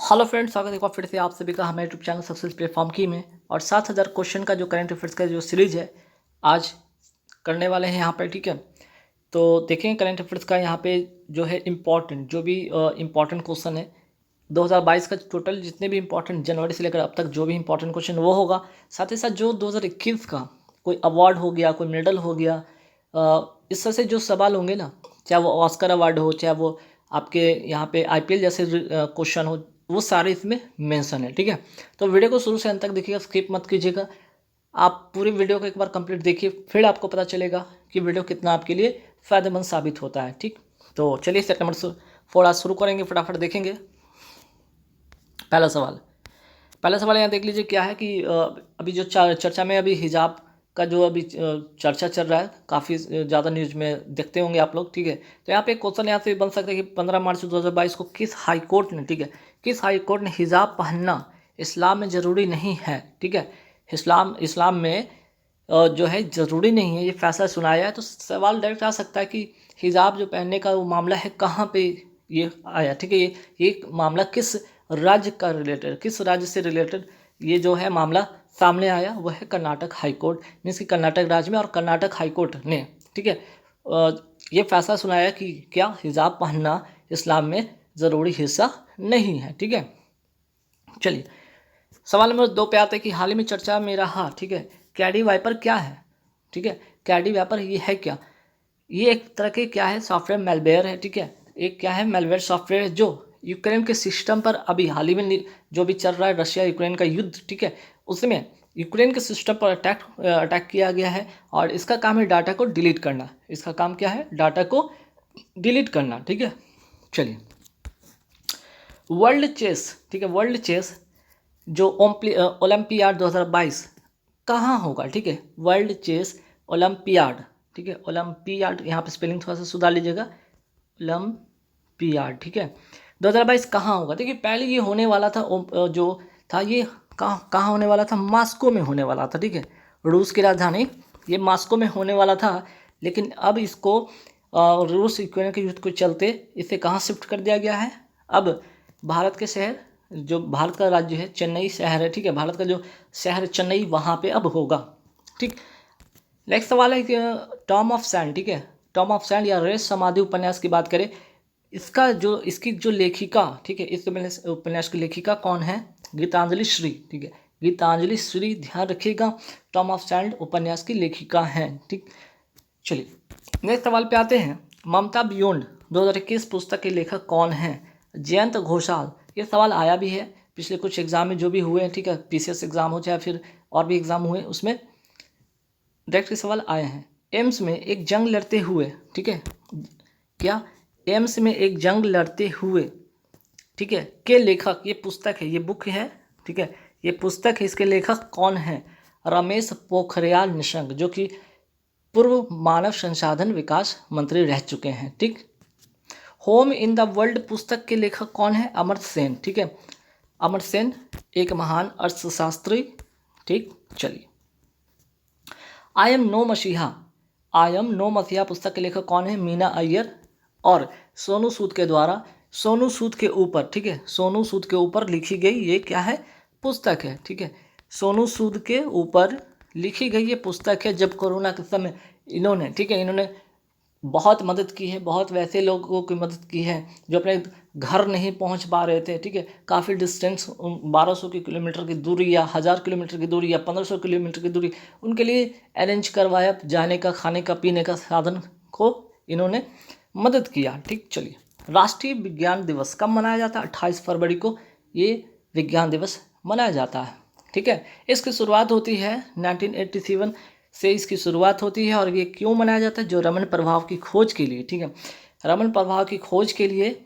Hello friends, स्वागत है एक बार फिर से आप सभी का हमारे यूट्यूब चैनल सक्सेस प्लेटफॉर्म की में। और 7,000 क्वेश्चन का जो करंट अफेयर्स का जो सीरीज है आज करने वाले हैं यहाँ पर। ठीक है, तो देखेंगे करंट अफेयर्स का यहाँ पे जो है इम्पॉर्टेंट जो भी इम्पॉर्टेंट क्वेश्चन है 2022 का टोटल जितने भी इम्पोर्टेंट जनवरी से लेकर अब तक जो भी इम्पोर्टेंट क्वेश्चन वो होगा। साथ ही साथ जो 2021 का कोई अवार्ड हो गया, कोई मेडल हो गया, इस तरह से जो सवाल होंगे ना, चाहे वो ऑस्कर अवार्ड हो, चाहे वो आपके यहाँ पे आईपीएल जैसे क्वेश्चन हो, वो सारे इसमें मेंशन है। ठीक है, तो वीडियो को शुरू से अंत तक देखिएगा, स्किप मत कीजिएगा। आप पूरी वीडियो को एक बार कंप्लीट देखिए, फिर आपको पता चलेगा कि वीडियो कितना आपके लिए फ़ायदेमंद साबित होता है। ठीक, तो चलिए सेट नंबर 4 आज शुरू करेंगे, फटाफट देखेंगे। पहला सवाल यहाँ देख लीजिए क्या है कि अभी जो चर्चा में अभी हिजाब का जो अभी चर्चा चल रहा है, काफ़ी ज़्यादा न्यूज में देखते होंगे आप लोग। ठीक है, तो यहाँ पे क्वेश्चन यहाँ से बन सकता है कि 15 मार्च 2022 को किस हाई कोर्ट ने, ठीक है, किस हाई कोर्ट ने हिजाब पहनना इस्लाम में ज़रूरी नहीं है। ठीक है, इस्लाम में जो है ज़रूरी नहीं है, ये फैसला सुनाया है। तो सवाल डायरेक्ट आ सकता है कि हिजाब जो पहनने का वो मामला है कहाँ पे ये आया। ठीक है, ये मामला किस राज्य का रिलेटेड, किस राज्य से रिलेटेड ये जो है मामला सामने आया, वह है कर्नाटक हाई कोर्ट, मीन्स कि कर्नाटक राज्य में। और कर्नाटक हाई कोर्ट ने, ठीक है, ये फैसला सुनाया कि क्या हिजाब पहनना इस्लाम में ज़रूरी हिस्सा नहीं है। ठीक है, चलिए सवाल नंबर 2 पे आते हैं कि हाल ही में चर्चा में रहा, ठीक है, कैडी वाइपर क्या है। ठीक है, कैडी वाइपर ये है क्या, ये एक तरह के क्या है, सॉफ्टवेयर मेलवेयर है। ठीक है, एक क्या है, मेलवेयर सॉफ्टवेयर है जो यूक्रेन के सिस्टम पर अभी हाल ही में जो भी चल रहा है रशिया यूक्रेन का युद्ध, ठीक है, उसमें यूक्रेन के सिस्टम पर अटैक किया गया है। और इसका काम है डाटा को डिलीट करना। इसका काम क्या है, डाटा को डिलीट करना। ठीक है, चलिए वर्ल्ड चेस, ठीक है, वर्ल्ड चेस जो ओलंपियाड 2022 कहाँ होगा। ठीक है, वर्ल्ड चेस ओलंपियाड, ठीक है, ओलंपियाड, यहाँ पे स्पेलिंग थोड़ा सा सुधार लीजिएगा, ओलंपियाड, ठीक है, 2022 कहाँ होगा। देखिए पहले ये होने वाला था, जो था ये कहाँ कहाँ होने वाला था, मॉस्को में होने वाला था। ठीक है, रूस की राजधानी ये मॉस्को में होने वाला था, लेकिन अब इसको रूस यूक्रेन के युद्ध के चलते इसे कहाँ शिफ्ट कर दिया गया है। अब भारत के शहर, जो भारत का राज्य है चेन्नई शहर है, ठीक है, भारत का जो शहर है चेन्नई, वहाँ पे अब होगा। ठीक, नेक्स्ट सवाल है कि टॉम ऑफ सैंड, ठीक है, टॉम ऑफ सैंड या रेत समाधि उपन्यास की बात करें, इसकी जो लेखिका, ठीक है, इस उपन्यास की लेखिका कौन है, गीतांजलि श्री। ठीक है, गीतांजलि श्री, ध्यान रखिएगा, टॉम ऑफ सैंड उपन्यास की लेखिका हैं। ठीक, चलिए नेक्स्ट सवाल पे आते हैं। ममता बियॉन्ड 2021 पुस्तक के लेखक कौन हैं, जयंत घोषाल। ये सवाल आया भी है पिछले कुछ एग्जाम में जो भी हुए हैं, ठीक है, पीसीएस एग्जाम हो चाहे फिर और भी एग्जाम हुए, उसमें डायरेक्ट सवाल आए हैं। एम्स में एक जंग लड़ते हुए, ठीक है, क्या एम्स में एक जंग लड़ते हुए, ठीक है, के लेखक, ये पुस्तक है, ये बुक है, ठीक है, ये पुस्तक है, इसके लेखक कौन है, रमेश पोखरियाल निशंक, जो कि पूर्व मानव संसाधन विकास मंत्री रह चुके हैं। ठीक, होम इन द वर्ल्ड पुस्तक के लेखक कौन है, अमर्त्य सेन। ठीक है, अमर्त्य सेन एक महान अर्थशास्त्री। ठीक, चलिए आई एम नो मसीहा, आई एम नो मसीहा पुस्तक के लेखक कौन है, मीना अय्यर। और सोनू सूद के द्वारा सोनू सूद के ऊपर, ठीक है, सोनू सूद के ऊपर लिखी गई ये क्या है, पुस्तक है। ठीक है, सोनू सूद के ऊपर लिखी गई ये पुस्तक है। जब कोरोना के समय इन्होंने, ठीक है, इन्होंने बहुत मदद की है, बहुत वैसे लोगों की मदद की है जो अपने घर नहीं पहुंच पा रहे थे। ठीक है, काफ़ी डिस्टेंस 1200 किलोमीटर की दूरी या 1000 किलोमीटर की दूरी या 1500 किलोमीटर की दूरी, उनके लिए अरेंज करवाया, जाने का, खाने का, पीने का साधन को इन्होंने मदद किया। ठीक, चलिए राष्ट्रीय विज्ञान दिवस कब मनाया जाता है, 28 फरवरी को ये विज्ञान दिवस मनाया जाता है। ठीक है, इसकी शुरुआत होती है 1987 से, इसकी शुरुआत होती है। और ये क्यों मनाया जाता है, जो रमन प्रभाव की खोज के लिए, ठीक है, रमन प्रभाव की खोज के लिए,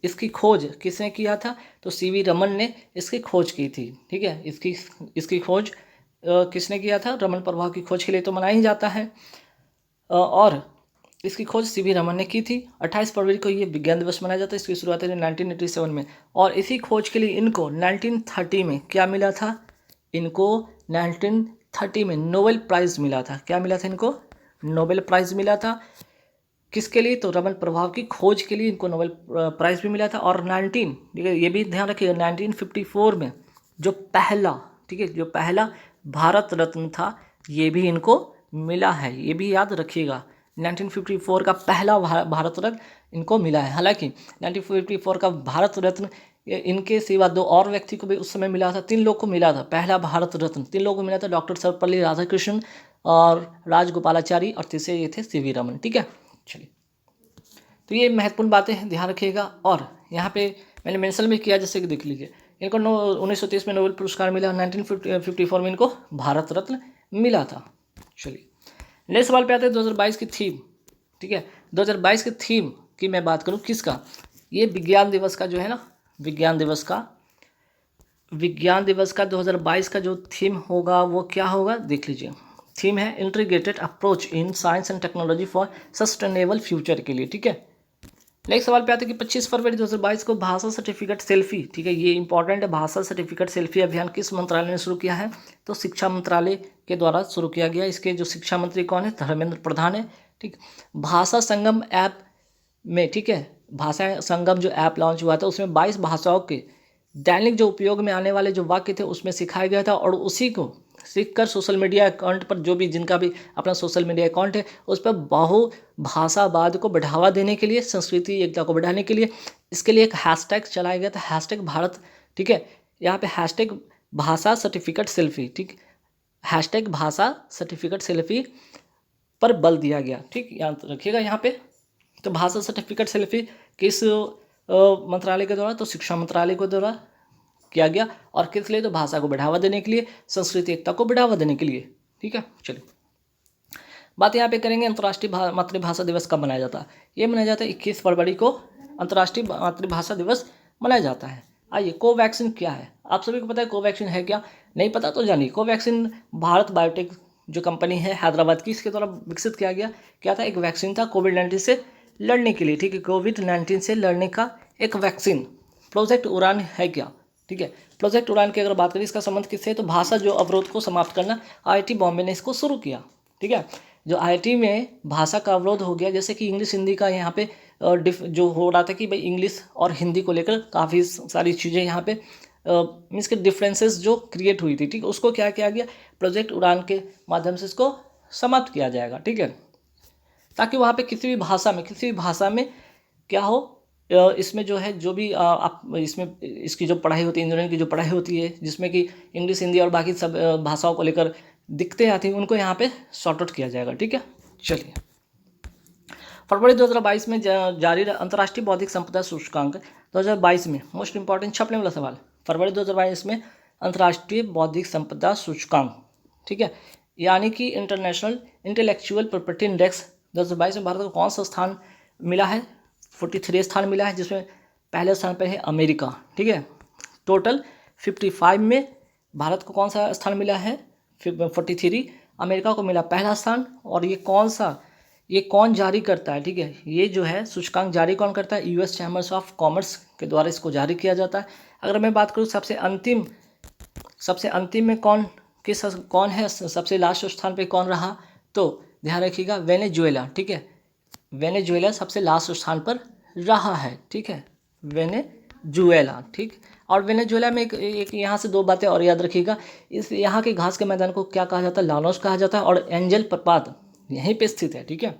इसकी खोज किसने किया था, तो सीवी रमन ने इसकी खोज की थी। ठीक है, इसकी खोज किसने किया था, रमन प्रभाव की खोज के लिए तो मनाया ही जाता है। और इसकी खोज सीवी रमन ने की थी। 28 फरवरी को ये विज्ञान दिवस मनाया जाता है। इसकी शुरुआत है 1987 में। और इसी खोज के लिए इनको 1930 में क्या मिला था, इनको 1930 में नोबेल प्राइज़ मिला था। क्या मिला था इनको, नोबेल प्राइज़ मिला था। किसके लिए? तो रमन प्रभाव की खोज के लिए इनको नोबेल प्राइज़ भी मिला था। और 19, ठीक है, ये भी ध्यान रखिएगा, 1954 में जो पहला, ठीक है, जो पहला भारत रत्न था ये भी इनको मिला है, ये भी याद रखिएगा। 1954 का पहला भारत रत्न इनको मिला है। हालांकि 1954 का भारत रत्न इनके सिवा 2 और व्यक्ति को भी उस समय मिला था, 3 लोग को मिला था पहला भारत रत्न, 3 लोगों को मिला था, डॉक्टर सर्वपल्ली राधाकृष्णन और राजगोपालाचारी, और तीसरे ये थे सीवी रमन। ठीक है, चलिए, तो ये महत्वपूर्ण बातें हैं, ध्यान रखिएगा। और यहाँ पे मैंने मेंशन भी किया, जैसे कि देख लीजिए, इनको 1930 में नोबेल पुरस्कार मिला, 1954 में इनको भारत रत्न मिला था। चलिए, नेक्स्ट सवाल पे आते हैं 2022 की थीम। ठीक है, 2022 की थीम की मैं बात करूँ किसका, ये विज्ञान दिवस का जो है ना, विज्ञान दिवस का 2022 का जो थीम होगा वो क्या होगा, देख लीजिए। थीम है integrated approach in science and technology for sustainable future के लिए। ठीक है, नेक्स्ट सवाल पे आते हैं कि 25 फरवरी 2022 को भाषा सर्टिफिकेट सेल्फी, ठीक है, ये इंपॉर्टेंट है, भाषा सर्टिफिकेट सेल्फी अभियान किस मंत्रालय ने शुरू किया है? तो शिक्षा मंत्रालय के द्वारा शुरू किया गया। इसके जो शिक्षा मंत्री कौन है? धर्मेंद्र प्रधान है। ठीक, भाषा संगम ऐप में, ठीक है, भाषा संगम जो ऐप लॉन्च हुआ था उसमें 22 भाषाओं के दैनिक जो उपयोग में आने वाले जो वाक्य थे उसमें सिखाया गया था, और उसी को सीखकर सोशल मीडिया अकाउंट पर, जो भी जिनका भी अपना सोशल मीडिया अकाउंट है, उस पर बहुभाषावाद को बढ़ावा देने के लिए, संस्कृति एकता को बढ़ाने के लिए, इसके लिए एक हैशटैग चलाया गया था, हैशटैग भारत। ठीक है, यहाँ पे हैशटैग भाषा सर्टिफिकेट सेल्फी, ठीक, हैशटैग भाषा सर्टिफिकेट सेल्फी पर बल दिया गया। ठीक, याद रखिएगा यहाँ पे। तो भाषा सर्टिफिकेट सेल्फी किस मंत्रालय के द्वारा? तो शिक्षा मंत्रालय के द्वारा किया गया। और किस लिए? तो भाषा को बढ़ावा देने के लिए, संस्कृति एकता को बढ़ावा देने के लिए। ठीक है, चलिए, बात यहाँ पे करेंगे अंतर्राष्ट्रीय मातृभाषा दिवस कब मनाया जाता है। ये मनाया जाता है 21 फरवरी को अंतर्राष्ट्रीय मातृभाषा दिवस मनाया जाता है। आइए, कोवैक्सीन क्या है? आप सभी को पता है कोवैक्सीन है क्या? नहीं पता तो जानिए। कोवैक्सीन भारत बायोटेक जो कंपनी है हैदराबाद की, इसके द्वारा विकसित किया गया। क्या था? एक वैक्सीन था कोविड-19 से लड़ने के लिए। ठीक है, कोविड-19 से लड़ने का एक वैक्सीन। प्रोजेक्ट उड़ान है क्या? ठीक है, प्रोजेक्ट उड़ान की अगर बात करें, इसका संबंध किससे? तो भाषा जो अवरोध को समाप्त करना, IIT बॉम्बे ने इसको शुरू किया। ठीक है, जो IIT में भाषा का अवरोध हो गया, जैसे कि इंग्लिश हिंदी का यहाँ पे जो हो रहा था कि भाई इंग्लिश और हिंदी को लेकर काफ़ी सारी चीज़ें यहाँ पे मीन्स के डिफरेंसेस जो क्रिएट हुई थी, ठीक, उसको क्या किया गया? प्रोजेक्ट उड़ान के माध्यम से इसको समाप्त किया जाएगा। ठीक है, ताकि वहाँ पे किसी भी भाषा में क्या हो, इसमें जो है, जो भी आप इसमें इसकी जो पढ़ाई होती है, इंजीनियरिंग की जो पढ़ाई होती है, जिसमें कि इंग्लिश हिंदी और बाकी सब भाषाओं को लेकर दिक्कतें आती हैं, उनको यहाँ पे सॉर्ट आउट किया जाएगा। ठीक है, चलिए, फरवरी 2022 में जारी अंतर्राष्ट्रीय बौद्धिक संपदा सूचकांक 2022 में मोस्ट इंपॉर्टेंट छपने वाला सवाल, फरवरी 2022 में अंतर्राष्ट्रीय बौद्धिक संपदा सूचकांक, ठीक है, यानी कि इंटरनेशनल इंटेलेक्चुअल प्रॉपर्टी इंडेक्स 2022 में भारत को कौन सा स्थान मिला है? 43 स्थान मिला है, जिसमें पहले स्थान पर है अमेरिका। ठीक है, टोटल 55 में भारत को कौन सा स्थान मिला है? 43, अमेरिका को मिला पहला स्थान। और ये कौन जारी करता है? ठीक है, ये जो है सूचकांक जारी कौन करता है? US चैम्बर्स ऑफ कॉमर्स के द्वारा इसको जारी किया जाता है। अगर मैं बात करूँ सबसे अंतिम में कौन है, सबसे लास्ट स्थान पे कौन रहा? तो ध्यान रखिएगा, वेनेजुएला। ठीक है, वेनेजुएला सबसे लास्ट स्थान पर रहा है। ठीक है, वेनेजुएला। ठीक, और वेनेजुएला में एक यहाँ से 2 बातें और याद रखिएगा। इस यहाँ के घास के मैदान को क्या कहा जाता है? लानोस कहा जाता है, और एंजल प्रपात यहीं पे स्थित है। ठीक है,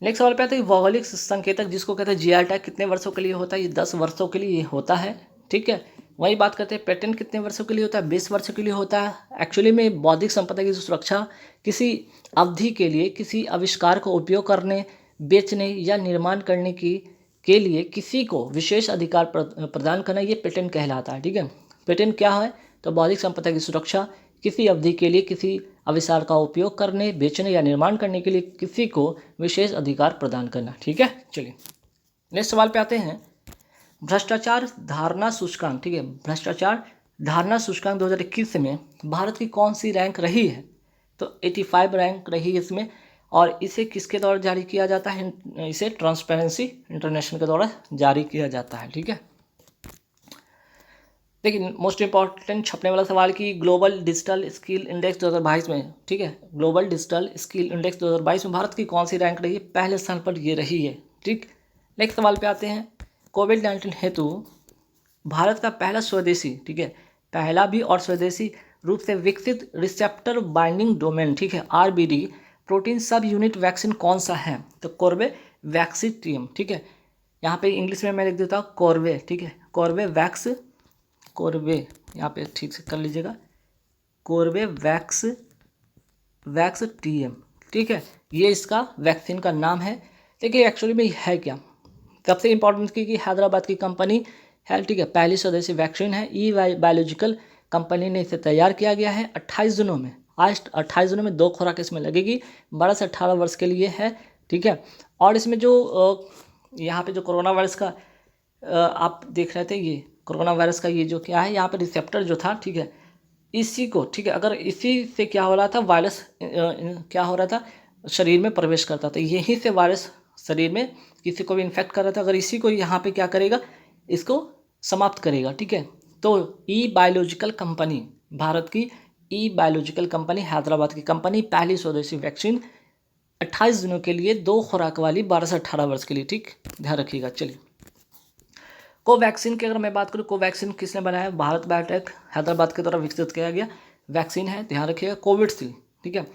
नेक्स्ट सवाल पे आता है भौगोलिक संकेतक जिसको कहते हैं GI टैग कितने वर्षों के लिए होता है? ये 10 वर्षों के लिए होता है। ठीक है, वही बात करते हैं पेटेंट कितने वर्षों के लिए होता है? 20 वर्षों के लिए होता है। एक्चुअली में बौद्धिक संपदा की सुरक्षा किसी अवधि के लिए किसी आविष्कार को उपयोग करने, बेचने या निर्माण करने के लिए किसी को विशेष अधिकार प्रदान करना, ये पेटेंट कहलाता है। ठीक है, पेटेंट क्या है? तो बौद्धिक संपदा की सुरक्षा किसी अवधि के लिए किसी आविष्कार का उपयोग करने, बेचने या निर्माण करने के लिए किसी को विशेष अधिकार प्रदान करना। ठीक है, चलिए, नेक्स्ट सवाल पे आते हैं भ्रष्टाचार धारणा सूचकांक। ठीक है, भ्रष्टाचार धारणा सूचकांक 2021 में भारत की कौन सी रैंक रही है? तो 85 रैंक रही है इसमें। और इसे किसके द्वारा जारी किया जाता है? इसे ट्रांसपेरेंसी इंटरनेशनल के द्वारा जारी किया जाता है। ठीक है, देखिए मोस्ट इंपॉर्टेंट छपने वाला सवाल कि ग्लोबल डिजिटल स्किल इंडेक्स 2022 में, ठीक है, ग्लोबल डिजिटल स्किल इंडेक्स 2022 में भारत की कौन सी रैंक रही है? पहले स्थान पर ये रही है। ठीक, नेक्स्ट सवाल पे आते हैं। कोविड-19 हेतु भारत का पहला स्वदेशी, ठीक है, पहला भी और स्वदेशी रूप से विकसित रिसेप्टर बाइंडिंग डोमेन, ठीक है, आरबीडी प्रोटीन सब यूनिट वैक्सीन कौन सा है? तो कोर्बेवैक्स, ठीक है, यहाँ पे इंग्लिश में मैं लिख देता हूँ कोर्बे, ठीक है, कोर्बेवैक्स, कोर्बे यहाँ पे ठीक से कर लीजिएगा, कोर्बेवैक्स वैक्स टीएम, ठीक है, ये इसका वैक्सीन का नाम है। देखिए एक्चुअली में है क्या, सबसे इम्पोर्टेंट कि हैदराबाद की कंपनी है, ठीक है, पहली स्वदेशी वैक्सीन है। ई बायोलॉजिकल कंपनी ने इसे तैयार किया गया है 28 दिनों में। आज 28 दिनों में 2 खुराक इसमें लगेगी, 12 से 18 वर्ष के लिए है, ठीक है। और इसमें जो यहाँ पे जो कोरोना वायरस का आप देख रहे थे, ये कोरोना वायरस का ये जो क्या है यहाँ पे रिसेप्टर जो था, ठीक है, इसी को, ठीक है, अगर इसी से क्या हो रहा था, वायरस क्या हो रहा था, शरीर में प्रवेश करता था, यहीं से वायरस शरीर में किसी को भी इन्फेक्ट कर रहा था, अगर इसी को यहाँ पे क्या करेगा, इसको समाप्त करेगा, ठीक है। तो ई बायोलॉजिकल कंपनी, भारत की ई बायोलॉजिकल कंपनी, हैदराबाद की कंपनी, पहली स्वदेशी वैक्सीन 28 दिनों के लिए 2 खुराक वाली 12 से 18 वर्ष के लिए, ठीक, ध्यान रखिएगा। चलिए कोवैक्सीन की अगर मैं बात करूँ, कोवैक्सीन किसने बनाया? भारत बायोटेक हैदराबाद के द्वारा विकसित किया गया वैक्सीन है, ध्यान रखिएगा। कोविडशील्ड, ठीक है,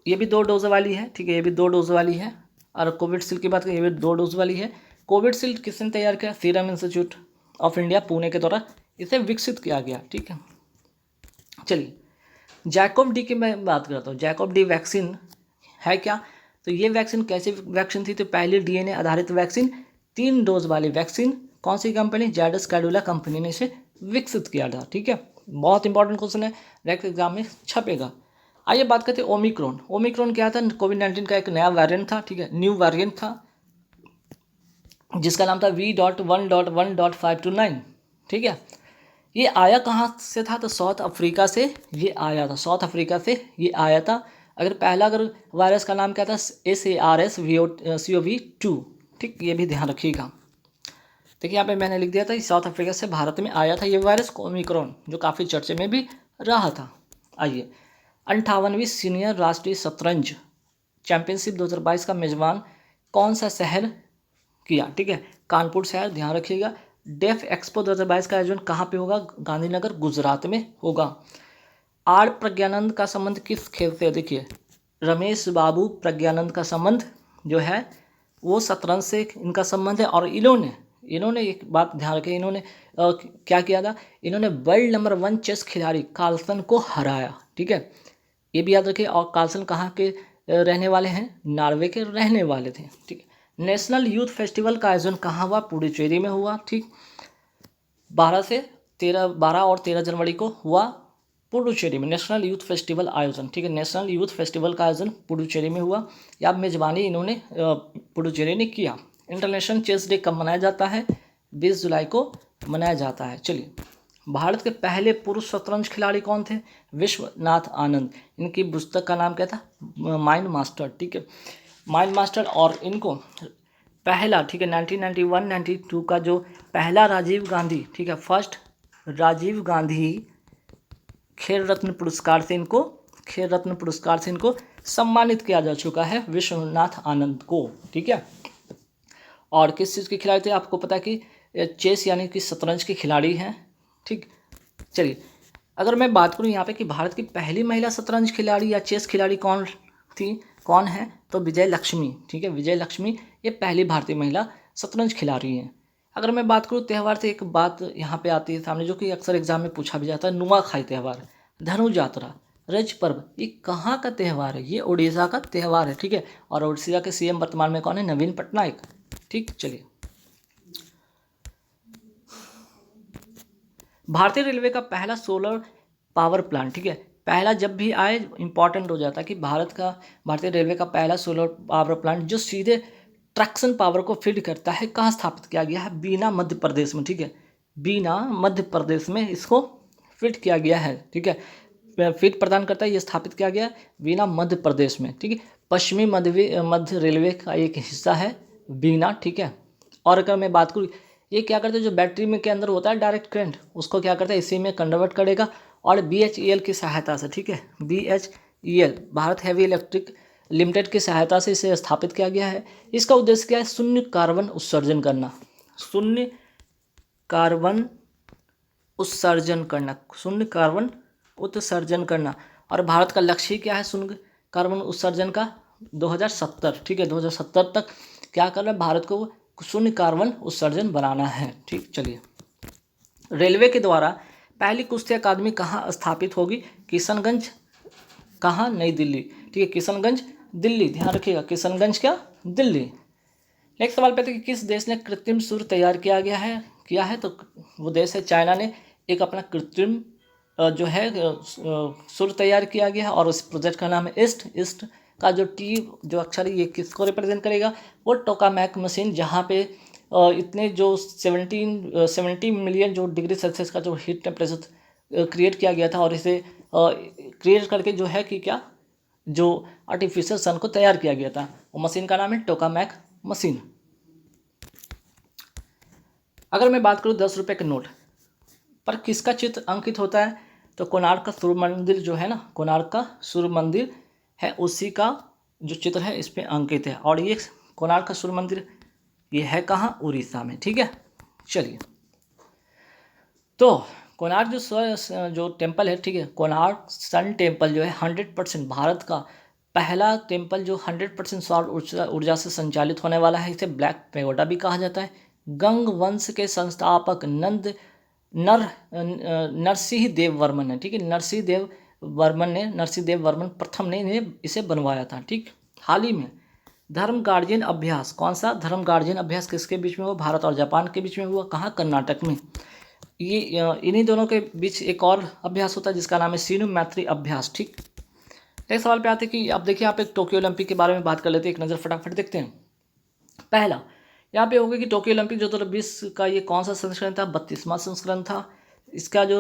ये भी 2 डोज वाली है, ठीक है, ये भी 2 डोज वाली है। और कोविडशील्ड की बात करें, ये भी 2 डोज वाली है। कोविडशील्ड किसने तैयार किया? Serum institute of India Pune के द्वारा इसे विकसित किया गया, ठीक है। चलिए जैकब डी की मैं बात करता हूँ। जैकब डी वैक्सीन है क्या? तो ये वैक्सीन कैसी वैक्सीन थी? तो पहली डीएनए आधारित वैक्सीन, 3 डोज वाली वैक्सीन, कौन सी कंपनी? जायडस कैडिला कंपनी ने इसे विकसित किया था, ठीक है। बहुत इंपॉर्टेंट क्वेश्चन है, नेक्स्ट एग्जाम में छपेगा। आइए बात करते हैं ओमिक्रॉन। ओमिक्रॉन क्या था? कोविड-19 का एक नया वेरिएंट था, ठीक है, न्यू वेरिएंट था, जिसका नाम था V.1.1.529, ठीक है। ये आया कहाँ से था? तो साउथ अफ्रीका से ये आया था, साउथ अफ्रीका से ये आया था। अगर वायरस का नाम क्या था? SARS-CoV-2, ठीक, ये भी ध्यान रखिएगा। देखिए यहाँ पे मैंने लिख दिया था, साउथ अफ्रीका से भारत में आया था ये वायरस ओमिक्रॉन, जो काफ़ी चर्चे में भी रहा था। आइए 58वीं सीनियर राष्ट्रीय शतरंज चैंपियनशिप 2022 का मेजबान कौन सा शहर किया? ठीक है, कानपुर शहर, ध्यान रखिएगा। डेफ एक्सपो 2022 का आयोजन कहाँ पे होगा? गांधीनगर, गुजरात में होगा। आर प्रज्ञानंद का संबंध किस खेल से? देखिए रमेश बाबू प्रज्ञानंद का संबंध जो है वो शतरंज से इनका संबंध है। और इन्होंने एक बात ध्यान रखें, इन्होंने क्या किया था? इन्होंने वर्ल्ड नंबर 1 चेस खिलाड़ी कार्लसन को हराया, ठीक है, ये भी याद रखें। और कार्लसन कहाँ के रहने वाले हैं? नॉर्वे के रहने वाले थे, ठीक है। नेशनल यूथ फेस्टिवल का आयोजन कहाँ हुआ? पुडुचेरी में हुआ, ठीक, 12 और 13 जनवरी को हुआ पुडुचेरी में नेशनल यूथ फेस्टिवल आयोजन, ठीक है। नेशनल यूथ फेस्टिवल का आयोजन पुडुचेरी में हुआ, या मेजबानी इन्होंने पुडुचेरी ने किया। इंटरनेशनल चेस डे कब मनाया जाता है? 20 जुलाई को मनाया जाता है। चलिए भारत के पहले पुरुष शतरंज खिलाड़ी कौन थे? विश्वनाथ आनंद। इनकी पुस्तक का नाम क्या था? माइंड मास्टर, ठीक है, माइंड मास्टर। और इनको पहला, ठीक है, 1991-92 का जो पहला राजीव गांधी, ठीक है, फर्स्ट राजीव गांधी खेल रत्न पुरस्कार से इनको सम्मानित किया जा चुका है, विश्वनाथ आनंद को, ठीक है। और किस चीज़ के खिलाड़ी थे? आपको पता है कि चेस यानी कि शतरंज के खिलाड़ी हैं, ठीक। चलिए अगर मैं बात करूं यहाँ पे कि भारत की पहली महिला शतरंज खिलाड़ी या चेस खिलाड़ी कौन है? तो विजय लक्ष्मी, ठीक है, विजय लक्ष्मी ये पहली भारतीय महिला शतरंज खिलाड़ी हैं। अगर मैं बात करूँ त्यौहार से, एक बात यहाँ पे आती है सामने जो कि अक्सर एग्जाम में पूछा भी जाता है, नुआखाई त्यौहार, धनु यात्रा, रज पर्व, ये कहाँ का त्यौहार है? ये उड़ीसा का त्यौहार है, ठीक है। और उड़ीसा के सीएम वर्तमान में कौन है? नवीन पटनायक, ठीक। चलिए भारतीय रेलवे का पहला सोलर पावर प्लांट, ठीक है, पहला जब भी आए इंपॉर्टेंट हो जाता है कि भारतीय रेलवे का पहला सोलर पावर प्लांट जो सीधे ट्रैक्शन पावर को फीड करता है, कहाँ स्थापित किया गया है? बीना, मध्य प्रदेश में, ठीक है, बीना मध्य प्रदेश में इसको फिट किया गया है, ठीक है, फीड प्रदान करता है, ये स्थापित किया गया है बीना मध्य प्रदेश में, ठीक है। पश्चिमी मध्य रेलवे का एक हिस्सा है बीना, ठीक है। और अगर मैं बात करूँ ये क्या करता है, जो बैटरी में के अंदर होता है डायरेक्ट करंट, उसको क्या करता है इसी में कन्वर्ट करेगा, और BHEL की सहायता से, ठीक है, BHEL Bharat heavy electric limited की सहायता से इसे स्थापित किया गया है। इसका उद्देश्य क्या है, शून्य कार्बन उत्सर्जन करना, शून्य कार्बन उत्सर्जन करना, शून्य कार्बन उत्सर्जन करना। और भारत का लक्ष्य ही क्या है शून्य कार्बन उत्सर्जन का, 2070, ठीक है, 2070 तक क्या करना है, भारत को शून्य कार्बन उत्सर्जन बनाना है। ठीक, चलिए। रेलवे के द्वारा पहली कुश्ती अकादमी कहाँ स्थापित होगी, किशनगंज, कहाँ, नई दिल्ली, ठीक है, किशनगंज दिल्ली, ध्यान रखिएगा, किशनगंज क्या, दिल्ली। नेक्स्ट सवाल पे कि किस देश ने कृत्रिम सूर्य तैयार किया है, तो वो देश है चाइना ने एक अपना कृत्रिम जो है सूर्य तैयार किया गया है, और उस प्रोजेक्ट का नाम है ईस्ट का जो टी जो अक्षर है ये किसको रिप्रेजेंट करेगा, वो टोकामैक मशीन, जहाँ पे इतने जो 70 मिलियन जो डिग्री सेल्सियस का जो हीट टेम्परेचर क्रिएट किया गया था, और इसे क्रिएट करके जो है कि क्या, जो आर्टिफिशियल सन को तैयार किया गया था, वो मशीन का नाम है टोकामैक मशीन। अगर मैं बात करूँ 10 रुपये के नोट पर किसका चित्र अंकित होता है, तो कोणार्क का सूर्य मंदिर जो है ना, कोणार्क का सूर्य मंदिर है, उसी का जो चित्र है इस पर अंकित है। और ये कोणार्क का सूर्य मंदिर ये है कहाँ, उड़ीसा में, ठीक है। चलिए, तो कोणार्क जो टेम्पल है, ठीक है, कोणार्क सन टेम्पल जो है 100% भारत का पहला टेम्पल जो 100% सौर ऊर्जा से संचालित होने वाला है। इसे ब्लैक पैगोडा भी कहा जाता है। गंग वंश के संस्थापक नरसिंह देव वर्मन है, ठीक है, नरसिंह देव वर्मन प्रथम ने इसे बनवाया था। ठीक, हाल ही में धर्म गार्जियन अभ्यास, कौन सा धर्म गार्जियन अभ्यास किसके बीच में हुआ, भारत और जापान के बीच में हुआ, कहाँ, कर्नाटक में। ये इन्हीं दोनों के बीच एक और अभ्यास होता है जिसका नाम है सीनु मैत्री अभ्यास। ठीक, नेक्स्ट सवाल पे आते हैं कि अब देखिए यहाँ पे टोक्यो ओलंपिक के बारे में बात कर लेते हैं, एक नज़र फटाफट देखते हैं। पहला यहाँ पे होगा कि टोक्यो ओलंपिक 2020 का ये कौन सा संस्करण था, 32वां संस्करण था। इसका जो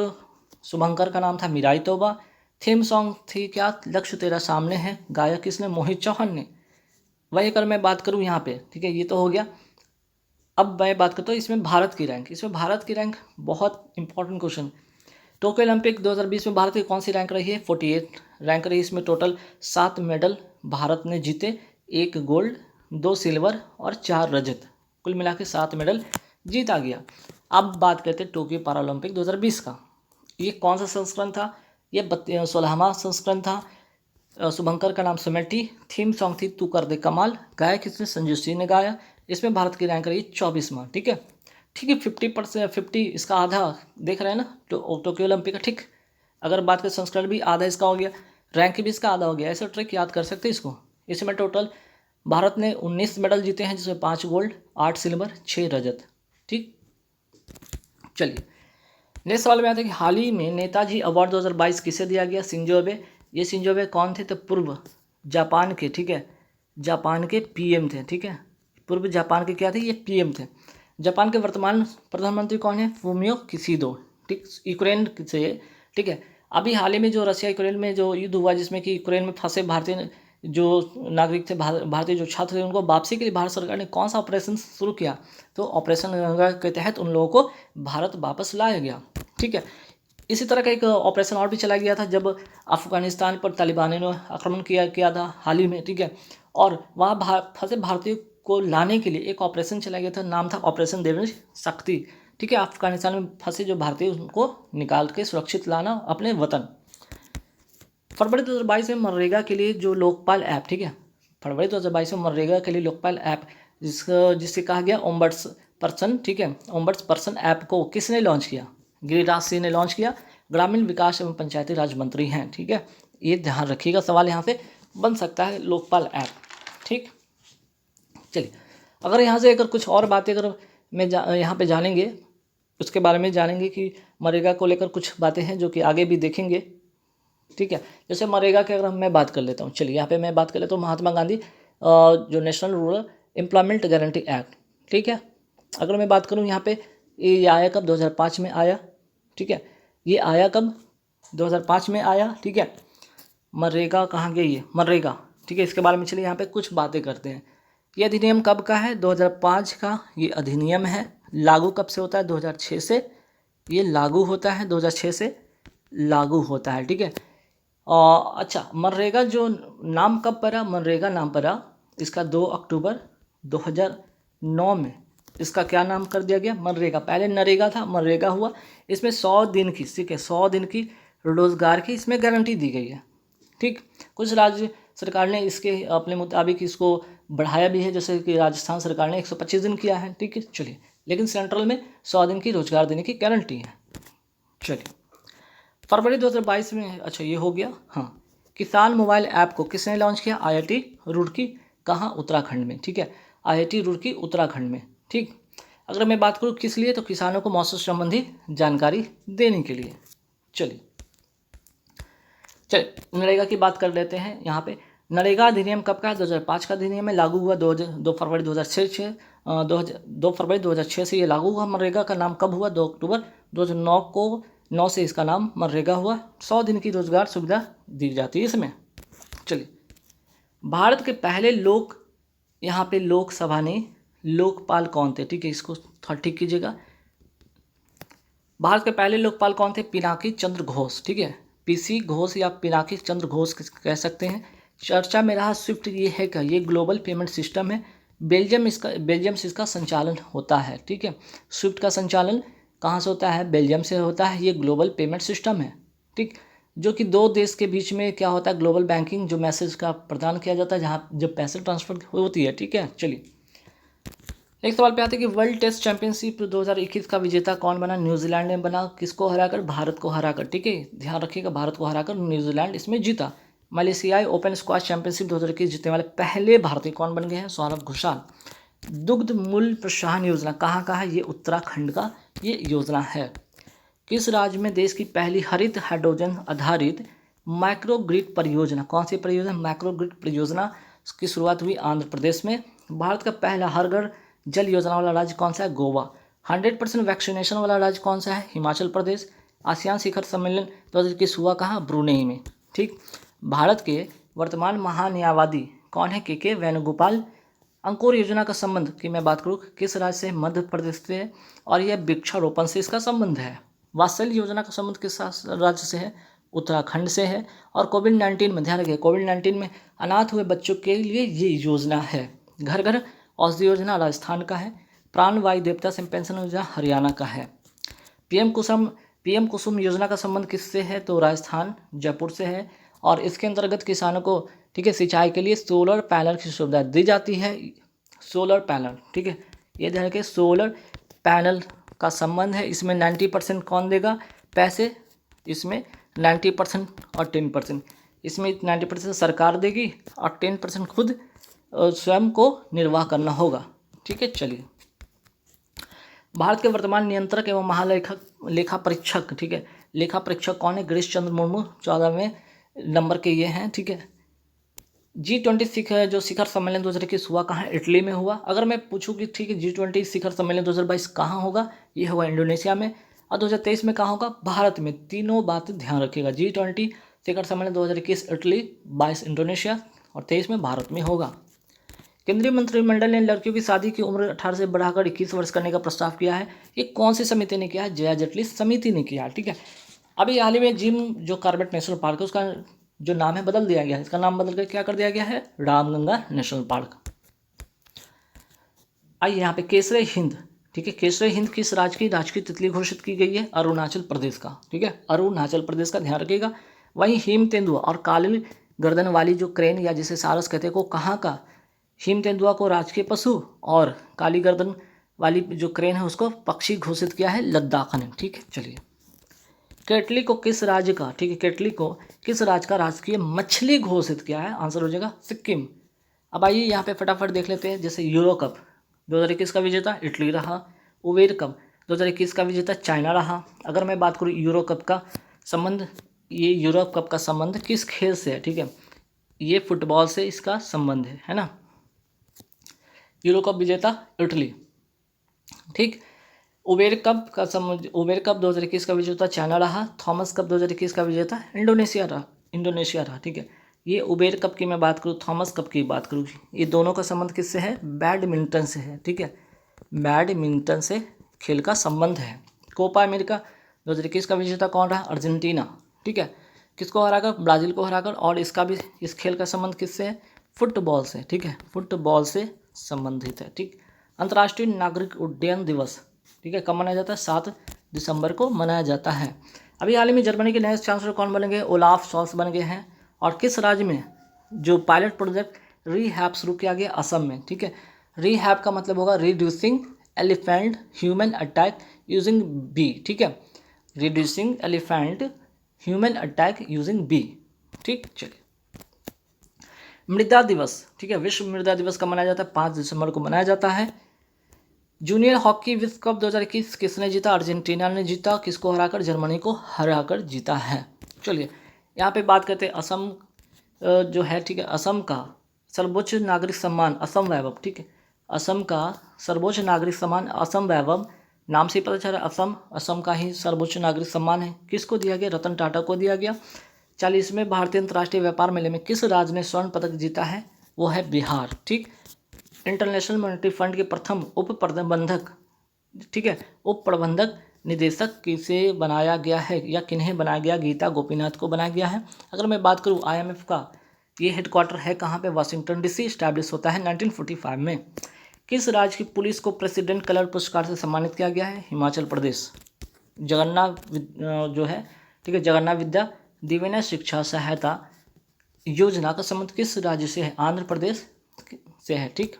शुभंकर का नाम था मिराई तोबा। थीम सॉन्ग थी क्या, लक्ष्य तेरा सामने है, गायक किसने, मोहित चौहान ने। वही अगर मैं बात करूँ यहाँ पे, ठीक है, ये तो हो गया। अब मैं बात करता हूँ इसमें भारत की रैंक बहुत इंपॉर्टेंट क्वेश्चन। टोक्यो ओलंपिक 2020 में भारत की कौन सी रैंक रही है, 48 रैंक रही। इसमें टोटल 7 मेडल भारत ने जीते, 1 गोल्ड, 2 सिल्वर और 4 रजत, कुल मिला के 7 मेडल जीता गया। अब बात करते हैं टोक्यो पैरालंपिक 2020 का। ये कौन सा संस्करण था, ये 16वां संस्करण था। शुभंकर का नाम सुमेटी। थीम सॉन्ग थी तू कर दे कमाल, गायक इसमें संजू सिंह ने गाया। इसमें भारत की रैंक रही 24वां। ठीक है, 50% इसका आधा देख रहे हैं ना, तो टोक्यो ओलंपिक का। ठीक, अगर बात करें संस्करण भी आधा इसका हो गया, रैंक भी इसका आधा हो गया। ऐसे ट्रिक याद कर सकते हैं इसको। इसमें टोटल भारत ने 19 मेडल जीते हैं, जिसमें 5 गोल्ड, 8 सिल्वर, 6 रजत। ठीक, चलिए नेक्स्ट सवाल में आते हैं कि हाल ही में नेताजी अवार्ड 2022 किसे दिया गया, शिंजो अबे। ये शिंजो अबे कौन थे, तो पूर्व जापान के, ठीक है, जापान के पीएम थे। ठीक है, पूर्व जापान के क्या थे, ये पीएम थे। जापान के वर्तमान प्रधानमंत्री कौन है, फूमियो किशिदो। ठीक, यूक्रेन से। ठीक है, अभी हाल ही में जो रशिया यूक्रेन में जो युद्ध हुआ, जिसमें कि यूक्रेन में फंसे भारतीय जो नागरिक थे, भारतीय जो छात्र थे, उनको वापसी के लिए भारत सरकार ने कौन सा ऑपरेशन शुरू किया, तो ऑपरेशन गंगा के तहत उन लोगों को भारत वापस लाया गया। ठीक है, इसी तरह का एक ऑपरेशन और भी चलाया गया था जब अफगानिस्तान पर तालिबान ने आक्रमण किया था हाल ही में। ठीक है, और वहाँ फंसे भारतीय को लाने के लिए एक ऑपरेशन चलाया गया था, नाम था ऑपरेशन देवेश शक्ति। ठीक है, अफगानिस्तान में फंसे जो भारतीय उनको निकाल के सुरक्षित लाना अपने वतन। फरवरी 2022 में मनरेगा के लिए जो लोकपाल ऐप, ठीक है, फरवरी 2022 में मनरेगा के लिए लोकपाल ऐप जिससे कहा गया ओम्बड्स पर्सन। ठीक है, ओम्बड्स पर्सन ऐप को किसने लॉन्च किया, गिरिराज सिंह ने लॉन्च किया, ग्रामीण विकास एवं पंचायती राज मंत्री हैं। ठीक है, ये ध्यान रखिएगा, सवाल यहाँ से बन सकता है, लोकपाल ऐप। ठीक, चलिए अगर यहाँ से अगर कुछ और बातें अगर मैं यहाँ पे जानेंगे, उसके बारे में जानेंगे कि मनरेगा को लेकर कुछ बातें हैं जो कि आगे भी देखेंगे। ठीक है, जैसे मनरेगा की अगर मैं बात कर लेता हूँ, चलिए यहाँ पे मैं बात कर लेता हूँ महात्मा गांधी जो national rural employment guarantee act. ठीक है, अगर मैं बात करूँ यहाँ पे ये आया कब, 2005 में आया। ठीक है, ये आया कब, 2005 में आया। ठीक है, मनरेगा कहाँ गई है, मनरेगा। ठीक है, इसके बारे में चलिए यहाँ पे कुछ बातें करते हैं। ये अधिनियम कब का है, 2005 का ये अधिनियम है। लागू कब से होता है? 2006 से ये लागू होता है, 2006 से लागू होता है, ठीक है। और अच्छा, मनरेगा जो नाम कब पड़ा? मनरेगा नाम पड़ा इसका 2 अक्टूबर 2009 में। इसका क्या नाम कर दिया गया? मनरेगा। पहले नरेगा था, मनरेगा हुआ। इसमें 100 दिन की, ठीक है, 100 दिन की रोजगार की इसमें गारंटी दी गई है, ठीक। कुछ राज्य सरकार ने इसके अपने मुताबिक इसको बढ़ाया भी है, जैसे कि राजस्थान सरकार ने 125 दिन किया है, ठीक है। चलिए, लेकिन सेंट्रल में 100 दिन की रोजगार देने की गारंटी है। चलिए, फरवरी 2022 में, अच्छा ये हो गया। हाँ, किसान मोबाइल ऐप को किसने लॉन्च किया? IIT रुड़की। कहाँ? उत्तराखंड में, ठीक है। IIT रुड़की उत्तराखंड में, ठीक। अगर मैं बात करूँ किस लिए, तो किसानों को मौसम संबंधी जानकारी देने के लिए। चलिए नरेगा की बात कर लेते हैं। यहाँ पे नरेगा अधिनियम कब का है? 2005 का अधिनियम है, लागू हुआ 2 फरवरी 2006 2 फरवरी 2006 से ये लागू हुआ। मनरेगा का नाम कब हुआ? 2 अक्टूबर 2009 को, 9 से इसका नाम मनरेगा हुआ। 100 दिन की रोजगार सुविधा दी जाती है इसमें। चलिए, भारत के पहले यहाँ पे लोकसभा ने लोकपाल कौन थे? ठीक है, इसको थोड़ा ठीक कीजिएगा। भारत के पहले लोकपाल कौन थे? पिनाकी चंद्र घोष, ठीक है। PC घोष या पिनाकी चंद्र घोष कह सकते हैं। चर्चा में रहा स्विफ्ट, ये है क्या? ये ग्लोबल पेमेंट सिस्टम है। बेल्जियम से इसका संचालन होता है, ठीक है। स्विफ्ट का संचालन कहाँ से होता है? बेल्जियम से होता है। ये ग्लोबल पेमेंट सिस्टम है, ठीक, जो कि दो देश के बीच में क्या होता है? ग्लोबल बैंकिंग, जो मैसेज का प्रदान किया जाता है, जहाँ जब पैसे ट्रांसफर होती है, ठीक है। चलिए, एक सवाल पे आते हैं कि वर्ल्ड टेस्ट चैंपियनशिप 2021 का विजेता कौन बना? न्यूजीलैंड ने बना। किसको हराकर? भारत को हराकर, ठीक है, ध्यान रखिएगा, भारत को हराकर न्यूजीलैंड इसमें जीता। मलेशियाई ओपन स्क्वैश चैंपियनशिप 2021 जीतने वाले पहले भारतीय कौन बन गए हैं? सौरभ घोषाल। दुग्ध मूल्य प्रोत्साहन योजना कहाँ का है? ये उत्तराखंड का ये योजना है। किस राज्य में देश की पहली हरित हाइड्रोजन आधारित माइक्रोग्रिड परियोजना, कौन सी परियोजना? माइक्रोग्रिड परियोजना की शुरुआत हुई आंध्र प्रदेश में। भारत का पहला हर घर जल योजना वाला राज्य कौन सा है? गोवा। 100% वैक्सीनेशन वाला राज्य कौन सा है? हिमाचल प्रदेश। आसियान शिखर सम्मेलन 2021 हुआ कहाँ? ब्रुनेई में, ठीक। भारत के वर्तमान महान्यायवादी कौन है? के वेणुगोपाल। अंकुर योजना का संबंध की मैं बात करूँ किस राज्य से? मध्य प्रदेश से, और यह वृक्षारोपण से इसका संबंध है। वात्सल्य योजना का संबंध किस राज्य से है? उत्तराखंड से है। और कोविड-19 में, ध्यान रखिए, कोविड-19 में अनाथ हुए बच्चों के लिए ये योजना है। घर घर औषधि योजना राजस्थान का है। प्राण वायु देवता से पेंशन योजना हरियाणा का है। पीएम कुसुम योजना का संबंध किससे है? तो राजस्थान, जयपुर से है। और इसके अंतर्गत किसानों को, ठीक है, सिंचाई के लिए सोलर पैनल की सुविधा दी जाती है। सोलर पैनल, ठीक है, ये ध्यान रखिए, सोलर पैनल का संबंध है। इसमें 90% कौन देगा पैसे? इसमें 90% और 10%, इसमें 90% सरकार देगी और 10% खुद स्वयं को निर्वाह करना होगा, ठीक है। चलिए, भारत के वर्तमान नियंत्रक एवं लेखा परीक्षक, ठीक है, लेखा परीक्षक कौन है? गिरीश चंद्र मुर्मू 14वें नंबर के ये हैं, ठीक है। G20 जो शिखर सम्मेलन 2021 हुआ कहाँ? इटली में हुआ। अगर मैं पूछूं कि ठीक है, G20 शिखर सम्मेलन 2022 कहाँ होगा? ये होगा इंडोनेशिया में। और 2023 में कहाँ होगा? भारत में। तीनों बात ध्यान रखिएगा, G20 शिखर सम्मेलन 2021 इटली, 22 इंडोनेशिया और 23 में भारत में होगा। केंद्रीय मंत्रिमंडल ने लड़कियों की शादी की उम्र 18 से बढ़ाकर 21 वर्ष करने का प्रस्ताव किया है। ये कौन सी समिति ने किया है? जया जेटली समिति ने किया, ठीक है। अभी हाल ही में जिम जो कॉर्बेट नेशनल पार्क है, उसका जो नाम है बदल दिया गया है। इसका नाम बदल कर क्या कर दिया गया है? Ramganga national park. आइए यहाँ पे केसरे हिंद, ठीक है, केसरे हिंद किस राज्य की राजकीय तितली घोषित की गई है? अरुणाचल प्रदेश का, ठीक है, अरुणाचल प्रदेश का, ध्यान रखिएगा। वहीं हिम तेंदुआ और काली गर्दन वाली जो क्रेन या जिसे सारस कहते हैं, को कहाँ का? हिम तेंदुआ को राजकीय पशु और काली गर्दन वाली जो क्रेन है उसको पक्षी घोषित किया है लद्दाख ने, ठीक है। चलिए, केटली को किस राज्य का, ठीक है, केटली को किस राज्य का राजकीय मछली घोषित किया है? आंसर हो जाएगा सिक्किम। अब आइए यहाँ पे फटाफट देख लेते हैं। जैसे यूरो कप 2021 का विजेता इटली रहा। उबेर कप 2021 का विजेता चाइना रहा। अगर मैं बात करूँ यूरो कप का संबंध, ये यूरोप कप का संबंध किस खेल से है? ठीक है, ये फुटबॉल से इसका संबंध है ना। यूरो कप विजेता इटली, ठीक। उबेर कप का संबंध, उबेर कप 2021 का विजेता चाइना रहा। थॉमस कप 2021 का विजेता इंडोनेशिया रहा, ठीक है। ये उबेर कप की मैं बात करूँ, थॉमस कप की बात करूँ, ये दोनों का संबंध किससे है? बैडमिंटन से है, ठीक है, बैडमिंटन से खेल का संबंध है। कोपा अमेरिका 2021 का विजेता कौन रहा? अर्जेंटीना। ठीक है, किसको हराकर? ब्राज़ील को हराकर। और इसका भी, इस खेल का संबंध किससे है? फुटबॉल से। ठीक है, फुटबॉल से संबंधित है। ठीक, अंतर्राष्ट्रीय नागरिक उड्डयन दिवस, ठीक है, कब मनाया जाता है? 7 दिसंबर को मनाया जाता है। अभी हाल ही में जर्मनी के नए चांसलर कौन बनेंगे? ओलाफ शॉल्स बन गए हैं। और किस राज्य में जो पायलट प्रोजेक्ट रीहैब शुरू किया गया? असम में। ठीक है, रीहैब का मतलब होगा reducing elephant human attack using bee. ठीक है, reducing elephant human attack using bee. ठीक, चलिए। मृदा दिवस, ठीक है, विश्व मृदा दिवस कब मनाया जाता है? 5 दिसंबर को मनाया जाता है। जूनियर हॉकी विश्व कप 2021 किसने जीता? अर्जेंटीना ने जीता। किसको हराकर? जर्मनी को हराकर जीता है। चलिए, यहाँ पे बात करते हैं असम जो है, ठीक है, असम का सर्वोच्च नागरिक सम्मान असम वैभव। ठीक है, असम का सर्वोच्च नागरिक सम्मान असम वैभव, नाम से ही पता चल रहा है असम का ही सर्वोच्च नागरिक सम्मान है। किसको दिया गया? रतन टाटा को दिया गया। 40वें भारतीय अंतर्राष्ट्रीय व्यापार मेले में किस राज्य ने स्वर्ण पदक जीता है? वो है बिहार। ठीक, इंटरनेशनल मॉनेटरी फंड के प्रथम उप प्रबंधक, ठीक है, उप प्रबंधक निदेशक किसे बनाया गया है या किन्हें बनाया गया? गीता गोपीनाथ को बनाया गया है। अगर मैं बात करूं IMF का, ये हेडक्वार्टर है कहाँ पे? Washington DC। इस्टेब्लिश होता है 1945 में। किस राज्य की पुलिस को प्रेसिडेंट कलर पुरस्कार से सम्मानित किया गया है? हिमाचल प्रदेश। जगन्नाथ जो है, ठीक है, जगन्नाथ विद्या दिव्या शिक्षा सहायता योजना का संबंध किस राज्य से है? आंध्र प्रदेश से है। ठीक,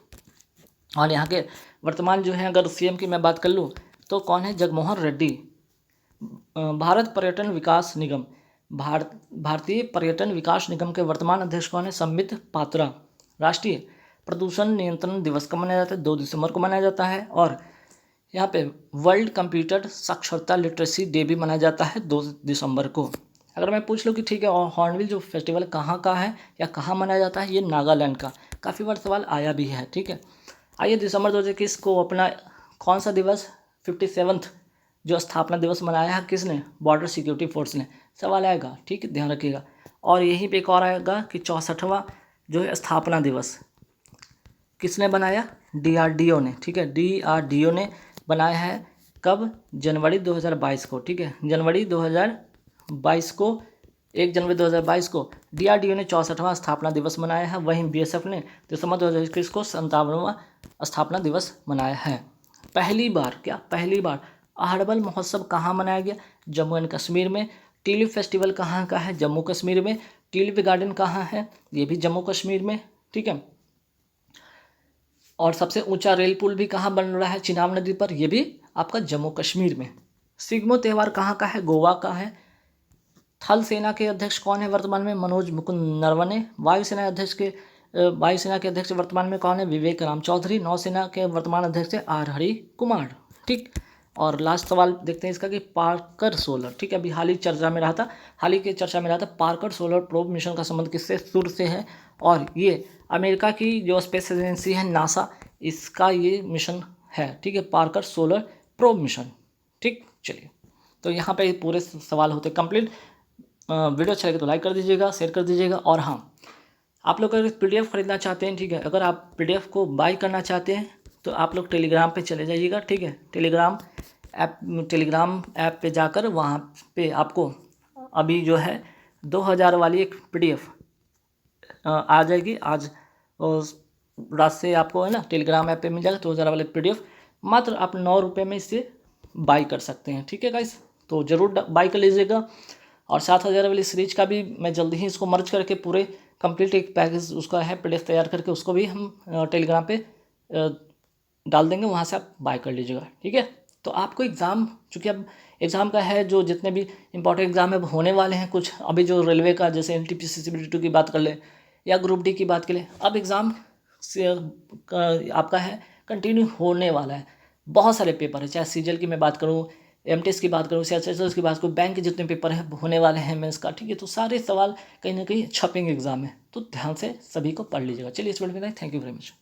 और यहाँ के वर्तमान जो है, अगर CM की मैं बात कर लूँ तो कौन है? जगमोहन रेड्डी। भारत पर्यटन विकास निगम, भारतीय पर्यटन विकास निगम के वर्तमान अध्यक्ष कौन है? संबित पात्रा। राष्ट्रीय प्रदूषण नियंत्रण दिवस कब मनाया जाता है? 2 दिसंबर को मनाया जाता है। और यहाँ पे वर्ल्ड कंप्यूटर साक्षरता लिटरेसी डे भी मनाया जाता है 2 दिसंबर को। अगर मैं पूछ लूँ कि ठीक है, और हॉर्नबिल जो फेस्टिवल कहाँ का है या कहाँ मनाया जाता है? ये नागालैंड का। काफ़ी बार सवाल आया भी है। ठीक है, आइए, दिसंबर 2021 को अपना कौन सा दिवस 57th जो स्थापना दिवस मनाया है किसने? बॉर्डर सिक्योरिटी फोर्स ने। सवाल आएगा, ठीक है, ध्यान रखिएगा। और यहीं पे एक और आएगा कि 64वां जो है स्थापना दिवस किसने बनाया? DRDO ने। ठीक है, DRDO ने बनाया है। कब? जनवरी 2022 को। ठीक है, जनवरी 2022 को, 1 जनवरी 2022 को DRDO ने 64वां स्थापना दिवस मनाया है। वहीं BSF ने दिसंबर 2021 को 57वां स्थापना दिवस मनाया है। पहली बार, क्या पहली बार अहरबल महोत्सव कहाँ मनाया गया? जम्मू एंड कश्मीर में। ट्यूलिप फेस्टिवल कहाँ का है? जम्मू कश्मीर में। ट्यूलिप गार्डन कहाँ है? ये भी जम्मू कश्मीर में। ठीक है, और सबसे ऊंचा रेल पुल भी कहाँ बन रहा है? चिनाब नदी पर। ये भी आपका जम्मू कश्मीर में। सिग्मो त्यौहार कहाँ का है? गोवा का है। थल सेना के अध्यक्ष कौन है वर्तमान में? मनोज मुकुंद नरवणे। वायुसेना के अध्यक्ष वर्तमान में कौन है? विवेक राम चौधरी। नौसेना के वर्तमान अध्यक्ष है R हरि कुमार। ठीक, और लास्ट सवाल देखते हैं इसका कि पार्कर सोलर, ठीक है, अभी हाल ही के चर्चा में रहा था पार्कर सोलर प्रोब मिशन का संबंध किससे? सूर्य से है। और ये अमेरिका की जो स्पेस एजेंसी है नासा, इसका ये मिशन है। ठीक है, पार्कर सोलर प्रोब मिशन। ठीक, चलिए, तो यहाँ पे पूरे सवाल होते कंप्लीट। वीडियो अच्छा लगे तो लाइक कर दीजिएगा, शेयर कर दीजिएगा। और हाँ, आप लोग अगर PDF खरीदना चाहते हैं, ठीक है, अगर आप PDF को बाय करना चाहते हैं तो आप लोग टेलीग्राम पे चले जाइएगा। ठीक है, टेलीग्राम ऐप पे जाकर वहाँ पे आपको अभी जो है 2000 वाली एक PDF आ जाएगी। आज रात से आपको है ना टेलीग्राम ऐप पे मिल जाएगा 2000 वाले PDF। मात्र आप 9 रुपये में इसे बाई कर सकते हैं। ठीक है गाइस, तो ज़रूर बाई कर लीजिएगा। और 7000 वाली सीरीज का भी मैं जल्दी ही इसको मर्ज करके पूरे कंप्लीट एक पैकेज उसका है PDF तैयार करके उसको भी हम टेलीग्राम पे डाल देंगे, वहाँ से आप बाय कर लीजिएगा। ठीक है, तो आपको एग्ज़ाम, चूँकि अब एग्ज़ाम का है, जो जितने भी इंपॉर्टेंट एग्ज़ाम है होने वाले हैं कुछ, अभी जो रेलवे का जैसे NTPC CBT की बात कर ले या ग्रुप D की बात कर ले, अब एग्ज़ाम से आपका है कंटिन्यू होने वाला है। बहुत सारे पेपर है, चाहे CGL की मैं बात करूँ, MTS की बात करूँ, CHSL की बात करूँ, बैंक के जितने पेपर हैं होने वाले हैं मेंस का। ठीक है, तो सारे सवाल कहीं ना कहीं छपेंगे एग्जाम में, तो ध्यान से सभी को पढ़ लीजिएगा। चलिए, इस वीडियो में थैंक यू वेरी मच।